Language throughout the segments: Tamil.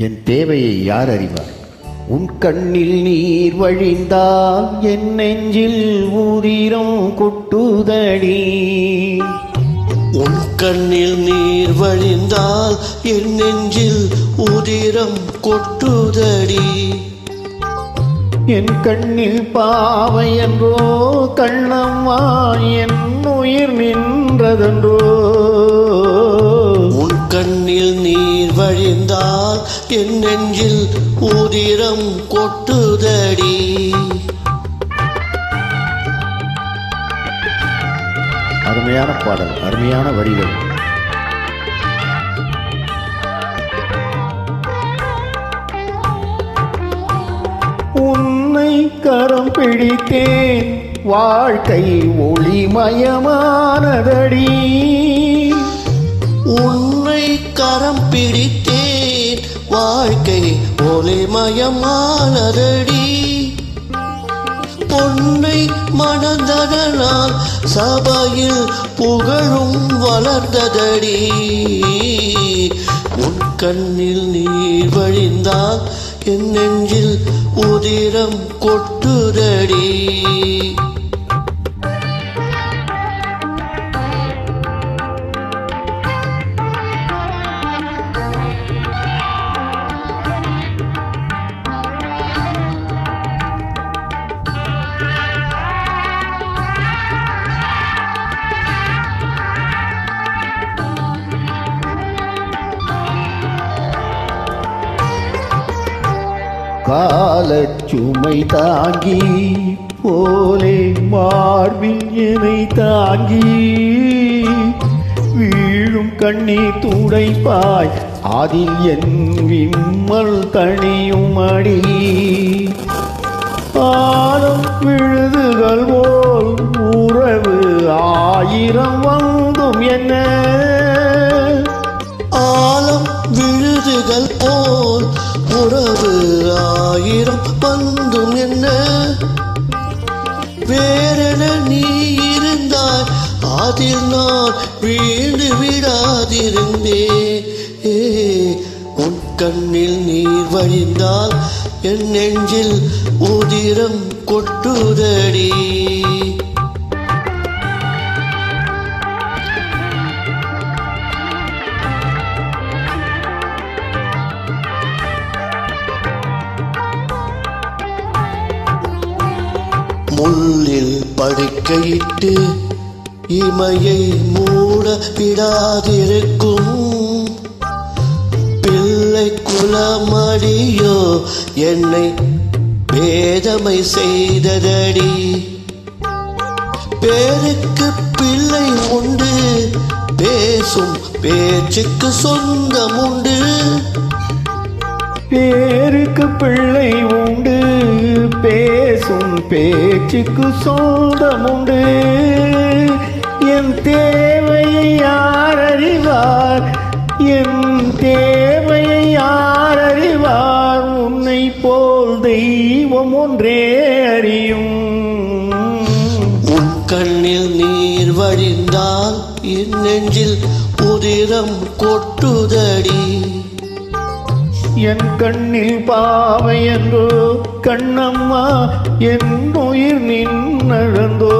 என் தேவையை யார் அறிவார்? உன் கண்ணில் நீர் வழிந்தால் என் நெஞ்சில் ஊதிரம் கொட்டுதடி. உன் கண்ணில் நீர் வழிந்தால் என் நெஞ்சில் ஊதிரம் கொட்டுதடி. என் கண்ணில் பாவை என்றோ கண்ணம்மா என் உயிர் நின்றதென்றோ. உன் கண்ணில் நீர் வழிந்தால் என் நெஞ்சில் ஊதிரம் கொட்டுதடி. அருமையான பாடல், அருமையான வரிகள். உன்னை கரம் பிடித்தேன், வாழ்க்கை ஒளிமயமானதடி. உன்னை கரம் பிடித்தேன், வாழ்க்கை ஒளிமயமானதடி. பொன்னை மணந்ததனால் சபையில் புகழும் வளர்ந்ததடி. உன் கண்ணில் நீர் வழிந்தால் என் நெஞ்சில் உதிரம் கொட்டுதடி. காலச்சுமை தாங்கி போலே மார்பில் என்னை தாங்கி வீழும் கண்ணீர் துடைப்பாய், அதில் என் விம்மல் தனியும் அடி. ஆழம் விழுதுகள் போல் உறவு ஆயிரம் வந்தும் என்ன. ஆழம் விழுதுகள் போல் உறவு ஆயிரம் வந்தும் என்ன. வேறென நீ இருந்தாய், அதில் நான் வீழ்ந்து விடாதிருந்தே. உன் கண்ணில் நீர் வழிந்தால் என் நெஞ்சில் உதிரம் கொட்டுதடி. முள்ளில் படுக்கையிட்டு இமையை மூட விடாதிருக்கும் பிள்ளை குலமடியோ என்னை வேதமை செய்ததடி. பேருக்கு பிள்ளை உண்டு, பேசும் பேச்சுக்கு சொந்தம் உண்டு. பேருக்கு பிள்ளை உண்டு, பேசும் பேச்சுக்கு சொந்தம் உண்டு. என் தேவையை யார் அறிவார்? என் தேவையை யார் அறிவார்? உன்னை போல் தெய்வம் ஒன்றே அறியும். உன் கண்ணில் நீர் வழிந்தால் என் நெஞ்சில் உதிரம் கொட்டுதடி. என் கண்ணில் பாவை என்றோ கண்ணம்மா என் உயிர் நின்றதோ.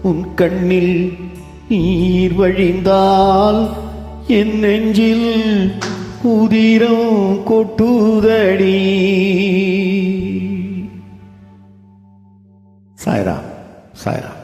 உன் கண்ணில் நீர் வழிந்தால் என் நெஞ்சில் உதிரம் கொட்டுதடி. சாய்ராம், சாய்ராம்.